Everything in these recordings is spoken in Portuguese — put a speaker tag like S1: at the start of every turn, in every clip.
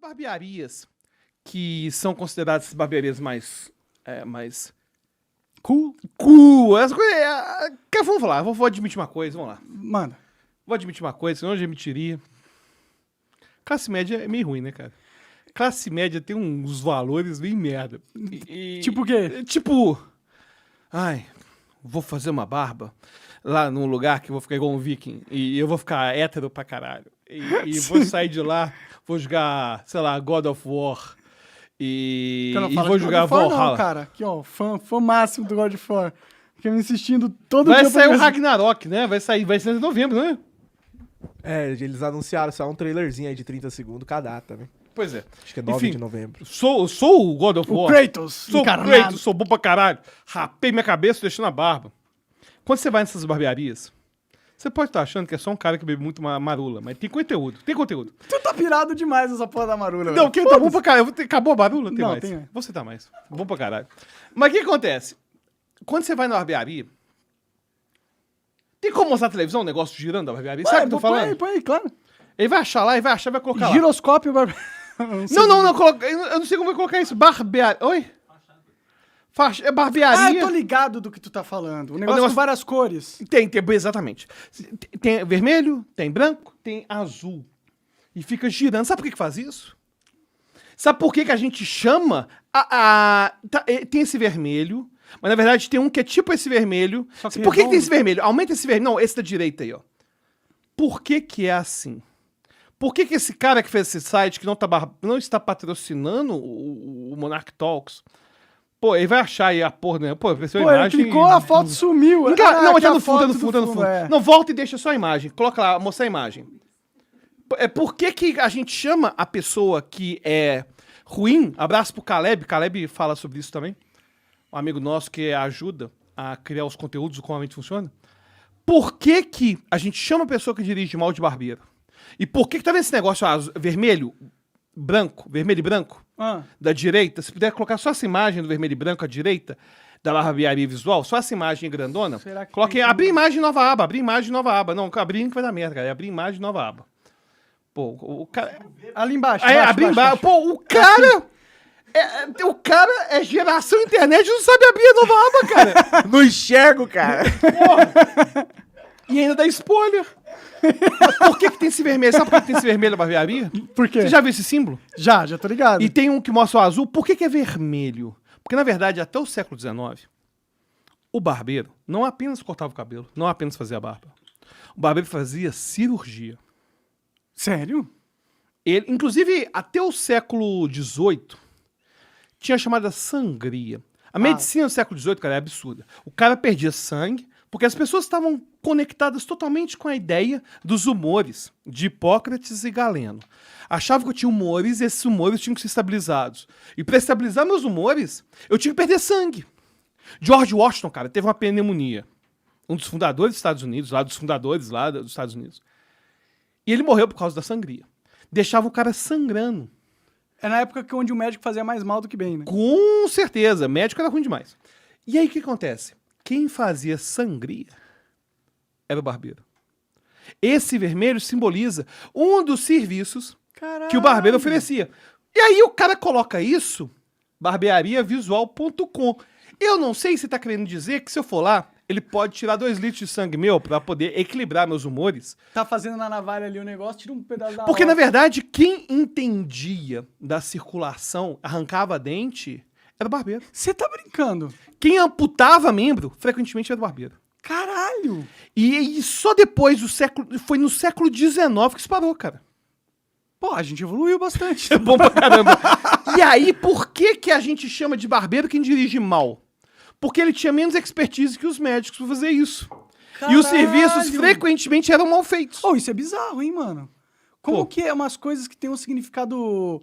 S1: Barbearias que são consideradas barbearias mais
S2: Cool?
S1: As coisas, vamos falar, vou admitir uma coisa, vamos lá.
S2: Mano.
S1: Vou admitir uma coisa, senão eu admitiria. Classe média é meio ruim, né, cara? Classe média tem uns valores bem merda.
S2: Tipo o quê?
S1: Tipo, vou fazer uma barba lá num lugar que eu vou ficar igual um viking e eu vou ficar hétero pra caralho. E vou sair de lá, vou jogar, sei lá, God of War e vou jogar Valhalla.
S2: Não, cara. Aqui, ó, fã máximo do God of War. Fica me insistindo todo
S1: vai
S2: dia.
S1: Vai sair o Ragnarok, né? Vai ser em novembro, né?
S3: É, eles anunciaram só um trailerzinho aí de 30 segundos cada data, né?
S1: Pois é.
S3: Acho que é 9 de novembro.
S1: Sou o God of War.
S2: O Kratos.
S1: Sou o Kratos, sou bom pra caralho. Rapei minha cabeça deixando a barba. Quando você vai nessas barbearias, você pode estar achando que é só um cara que bebe muito marula, mas tem conteúdo. Tem conteúdo.
S2: Tu tá pirado demais essa porra da marula,
S1: Não, quem tá bom pra caralho? Acabou a marula? Tem
S2: não,
S1: mais.
S2: Tem.
S1: Você tá mais. Bom pra caralho. Mas o que acontece? Quando você vai na barbearia, tem como mostrar na televisão um negócio girando a barbearia? Sabe o que eu tô falando?
S2: Põe aí, claro.
S1: Ele vai achar lá e vai colocar lá.
S2: Giroscópio,
S1: Não, eu não sei como vai colocar isso. Barbearia. Oi? É barbearia.
S2: Ah, eu tô ligado do que tu tá falando. O negócio com várias cores.
S1: Tem, exatamente. Tem vermelho, tem branco, tem azul. E fica girando. Sabe por que faz isso? Sabe por que a gente chama tem esse vermelho, mas na verdade tem um que é tipo esse vermelho. Por que tem esse vermelho? Aumenta esse vermelho. Não, esse da direita aí, ó. Por que é assim? Por que esse cara que fez esse site, que não está patrocinando o Monarch Talks, pô, ele vai achar aí a porra, né? Pô, a imagem...
S2: ele clicou, a foto sumiu.
S1: Não, mas tá no fundo, tá no fundo.
S2: É.
S1: Não, volta e deixa só a imagem. Coloca lá, mostra a imagem. Por que a gente chama a pessoa que é ruim? Abraço pro Caleb. Caleb fala sobre isso também. Um amigo nosso que ajuda a criar os conteúdos do Como a Mente Funciona. Por que a gente chama a pessoa que dirige mal de barbeiro? E por que tá vendo esse negócio vermelho e branco? Da direita? Se puder colocar só essa imagem do vermelho e branco à direita, da barbearia visual, só essa imagem grandona, coloquem, abrir imagem nova aba, Não, abrir que vai dar merda, cara. Abrir imagem nova aba. Pô, o cara...
S2: Ali embaixo.
S1: Pô, o cara... O cara é geração internet e não sabe abrir a nova aba, cara.
S3: Não enxergo, cara.
S1: Porra. E ainda dá spoiler. Por que tem esse vermelho? Sabe por que tem esse vermelho na barbearia?
S2: Por quê?
S1: Você já viu esse símbolo?
S2: Já tô ligado.
S1: E tem um que mostra o azul. Por que é vermelho? Porque, na verdade, até o século XIX, o barbeiro não apenas cortava o cabelo, não apenas fazia a barba. O barbeiro fazia cirurgia.
S2: Sério?
S1: Ele, inclusive, até o século XVIII, tinha a chamada sangria. A medicina do século XVIII, cara, é absurda. O cara perdia sangue, porque as pessoas estavam conectadas totalmente com a ideia dos humores de Hipócrates e Galeno. Achavam que eu tinha humores e esses humores tinham que ser estabilizados. E para estabilizar meus humores, eu tinha que perder sangue. George Washington, cara, teve uma pneumonia. Um dos fundadores dos Estados Unidos, lá dos Estados Unidos. E ele morreu por causa da sangria. Deixava o cara sangrando.
S2: É na época onde o médico fazia mais mal do que bem, né?
S1: Com certeza. Médico era ruim demais. E aí o que acontece? Quem fazia sangria era o barbeiro. Esse vermelho simboliza um dos serviços que o barbeiro oferecia. E aí o cara coloca isso, barbeariavisual.com. Eu não sei se tá querendo dizer que se eu for lá, ele pode tirar 2 litros de sangue meu pra poder equilibrar meus humores.
S2: Tá fazendo na navalha ali o negócio, tira um pedaço da
S1: Porque, na verdade, quem entendia da circulação, arrancava dente, era o barbeiro.
S2: Você tá brincando?
S1: Quem amputava membro, frequentemente era o barbeiro.
S2: Caralho!
S1: E só depois do século... Foi no século XIX que isso parou, cara.
S2: Pô, a gente evoluiu bastante.
S1: É bom pra caramba. E aí, por que a gente chama de barbeiro quem dirige mal? Porque ele tinha menos expertise que os médicos pra fazer isso. Caralho. E os serviços frequentemente eram mal feitos.
S2: Oh, isso é bizarro, hein, mano? Como que é umas coisas que têm um significado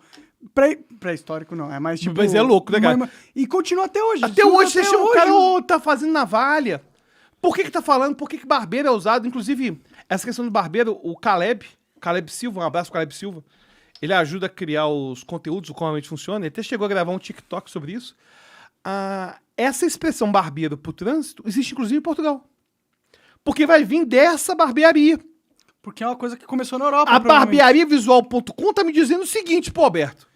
S2: pré-histórico, não. É mais tipo...
S1: Mas é louco, né, cara?
S2: E continua até hoje.
S1: Até hoje, você chama o cara, tá fazendo navalha. Por que tá falando? Por que barbeiro é usado? Inclusive, essa questão do barbeiro, o Caleb Silva, um abraço pro Caleb Silva, ele ajuda a criar os conteúdos, Como a Mente Funciona. Ele até chegou a gravar um TikTok sobre isso. Essa expressão barbeiro pro trânsito existe inclusive em Portugal. Porque vai vir dessa barbearia.
S2: Porque é uma coisa que começou na Europa.
S1: A
S2: provavelmente.
S1: barbeariavisual.com tá me dizendo o seguinte, pô, Alberto.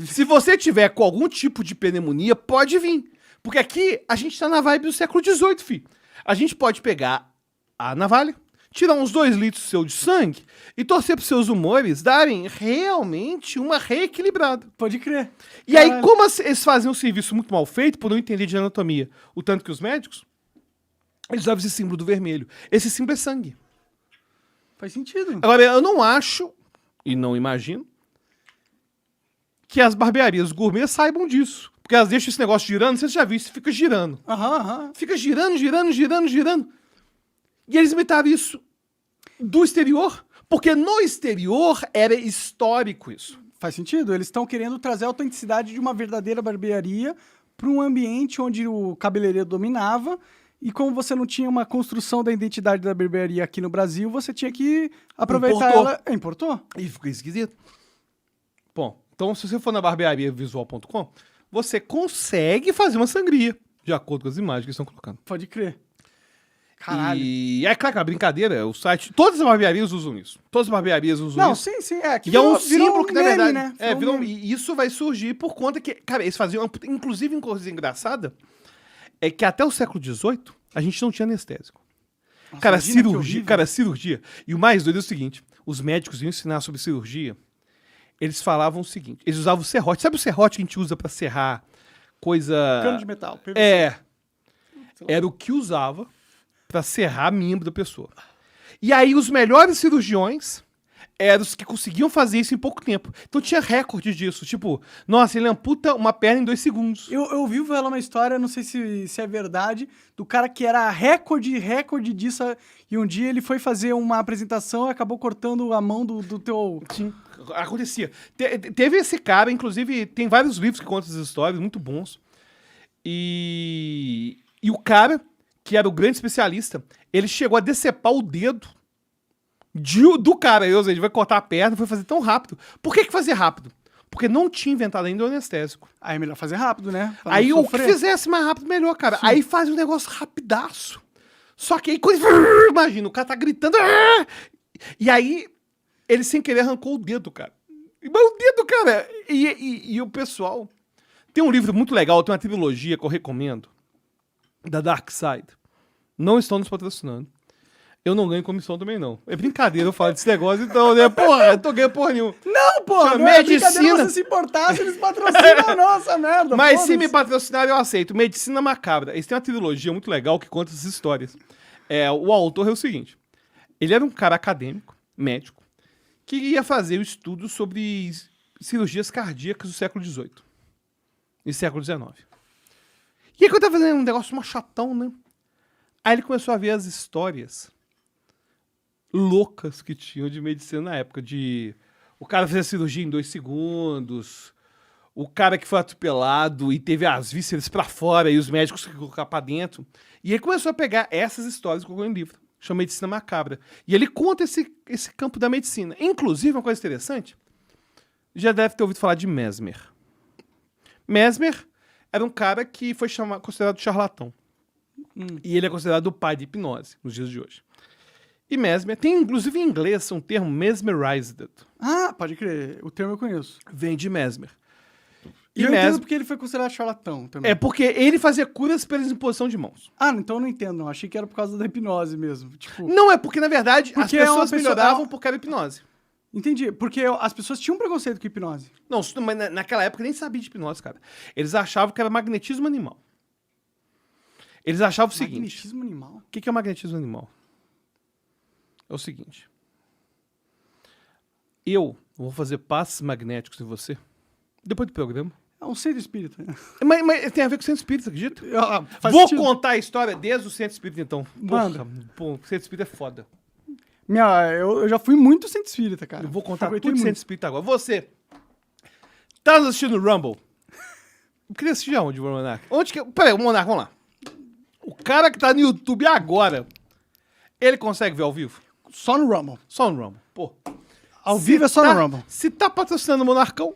S1: Se você tiver com algum tipo de pneumonia, pode vir. Porque aqui a gente tá na vibe do século XVIII, filho. A gente pode pegar a navalha, tirar uns 2 litros seu de sangue e torcer pros seus humores darem realmente uma reequilibrada.
S2: Pode crer.
S1: E aí,
S2: Caralho.
S1: como eles fazem um serviço muito mal feito, por não entender de anatomia, o tanto que os médicos, eles usavam esse símbolo do vermelho. Esse símbolo é sangue.
S2: Faz sentido.
S1: Agora, eu não acho, e não imagino, que as barbearias gourmet saibam disso. Porque elas deixam esse negócio girando, você já viu, isso fica girando.
S2: Aham.
S1: Fica girando, girando, girando, girando. E eles imitaram isso do exterior, porque no exterior era histórico isso.
S2: Faz sentido. Eles estão querendo trazer a autenticidade de uma verdadeira barbearia para um ambiente onde o cabeleireiro dominava. E como você não tinha uma construção da identidade da barbearia aqui no Brasil, você tinha que aproveitar
S1: Importou.
S2: ela. Importou?
S1: E fica esquisito. Bom, então se você for na barbeariavisual.com, você consegue fazer uma sangria, de acordo com as imagens que eles estão colocando.
S2: Pode crer. Caralho.
S1: E é claro que a brincadeira, o site, todas as barbearias usam isso. Todas as barbearias usam
S2: Não,
S1: isso.
S2: sim. É, que
S1: E é um
S2: virou
S1: símbolo que, na
S2: meme,
S1: verdade,
S2: né?
S1: virou,
S2: meme.
S1: e isso vai surgir por conta que, cara, eles faziam, inclusive, uma coisa engraçada, é que até o século XVIII, a gente não tinha anestésico.
S2: Nossa,
S1: Cara,
S2: imagina que
S1: cirurgia,
S2: horrível.
S1: cara, cirurgia. E o mais doido é o seguinte, os médicos iam ensinar sobre cirurgia, eles falavam o seguinte, eles usavam o serrote. Sabe o serrote que a gente usa pra serrar coisa...
S2: Cano de metal. PVC.
S1: É. Era o que usava pra serrar membro da pessoa. E aí os melhores cirurgiões eram os que conseguiam fazer isso em pouco tempo. Então tinha recorde disso. Tipo, nossa, ele amputa uma perna em 2 segundos.
S2: Eu ouvi falar uma história, não sei se é verdade, do cara que era recorde disso. E um dia ele foi fazer uma apresentação e acabou cortando a mão do teu...
S1: Sim, acontecia. Teve esse cara, inclusive, tem vários livros que contam essas histórias, muito bons. E o cara, que era o grande especialista, ele chegou a decepar o dedo do cara. Ele vai cortar a perna, foi fazer tão rápido. Por que fazer rápido? Porque não tinha inventado ainda o anestésico.
S2: Aí é melhor fazer rápido, né? Pra
S1: Aí
S2: não
S1: o que
S2: sofrer.
S1: fizesse mais rápido, melhor, cara. Aí faz um negócio rapidaço. Só que aí, imagina, o cara tá gritando. E aí, ele sem querer arrancou o dedo, cara. Mas o dedo, cara. E o pessoal. Tem um livro muito legal, tem uma trilogia que eu recomendo. Da Dark Side. Não estão nos patrocinando. Eu não ganho comissão também, não. É brincadeira eu falar desse negócio, então, né? Porra, eu tô ganhando porra nenhuma.
S2: Não, pô,
S1: Chama
S2: não é
S1: medicina.
S2: brincadeira você se importar, se eles patrocinam a nossa merda.
S1: Mas se
S2: foda-se.
S1: me patrocinar, eu aceito. Medicina Macabra. Eles têm uma trilogia muito legal que conta essas histórias. O autor é o seguinte. Ele era um cara acadêmico, médico, que ia fazer o estudo sobre cirurgias cardíacas do século XVIII e século XIX. E aí que eu tava fazendo um negócio mó chatão, né? Aí ele começou a ver as histórias loucas que tinham de medicina na época, de o cara fez a cirurgia em 2 segundos, o cara que foi atropelado e teve as vísceras pra fora e os médicos que colocaram pra dentro. E ele começou a pegar essas histórias e colocou em livro, chama Medicina Macabra. E ele conta esse campo da medicina. Inclusive, uma coisa interessante, já deve ter ouvido falar de Mesmer. Mesmer era um cara que foi considerado charlatão. E ele é considerado o pai de hipnose nos dias de hoje. E Mesmer, tem inclusive em inglês um termo mesmerized,
S2: Ah, pode crer. O termo eu conheço.
S1: vem de Mesmer.
S2: E eu entendo porque ele foi considerado charlatão também.
S1: É porque ele fazia curas pela imposição de mãos.
S2: Ah, então eu não entendo, não. Achei que era por causa da hipnose mesmo. Tipo,
S1: Não, é porque, na verdade,
S2: Porque
S1: as
S2: é uma
S1: pessoas
S2: pessoa-
S1: melhoravam porque era hipnose.
S2: entendi. Porque as pessoas tinham preconceito com hipnose.
S1: Não, mas naquela época nem sabia de hipnose, cara. Eles achavam que era magnetismo animal. Eles achavam o seguinte.
S2: Magnetismo animal.
S1: O que é magnetismo animal? É o seguinte. Eu vou fazer passes magnéticos em você depois do programa.
S2: É um centro espírita.
S1: Mas tem a ver com o centro espírita, acredita?
S2: Faz
S1: Vou
S2: sentido.
S1: contar a história desde o centro espírita, então.
S2: Manda.
S1: Pô, o centro espírita é foda.
S2: Eu já fui muito centro espírita, cara.
S1: Eu vou contar
S2: Frequentei
S1: tudo de
S2: muito.
S1: centro espírita agora. Você tá assistindo o Rumble? Eu queria assistir aonde, o Monark? Onde que... Peraí, o Monark, vamos lá. O cara que tá no YouTube agora, ele consegue ver ao vivo?
S2: Só no Rumble.
S1: Só no Rumble. Pô.
S2: Ao
S1: Se
S2: vivo é só
S1: tá-
S2: no Rumble.
S1: Se tá patrocinando o Monarcão,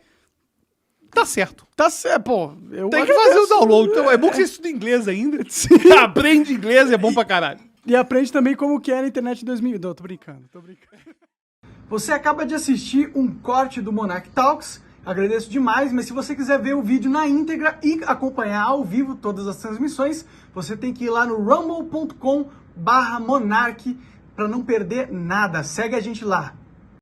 S1: tá certo.
S2: Tá certo, pô. Eu
S1: Tem que fazer o
S2: agradeço.
S1: download. Então, é bom que você estuda inglês ainda.
S2: Sim.
S1: Aprende inglês, é bom pra caralho.
S2: E aprende também como que é na internet em 2000. Não, tô brincando. Você acaba de assistir um corte do Monarch Talks, agradeço demais, mas se você quiser ver o vídeo na íntegra e acompanhar ao vivo todas as transmissões, você tem que ir lá no rumble.com/monarch para não perder nada. Segue a gente lá.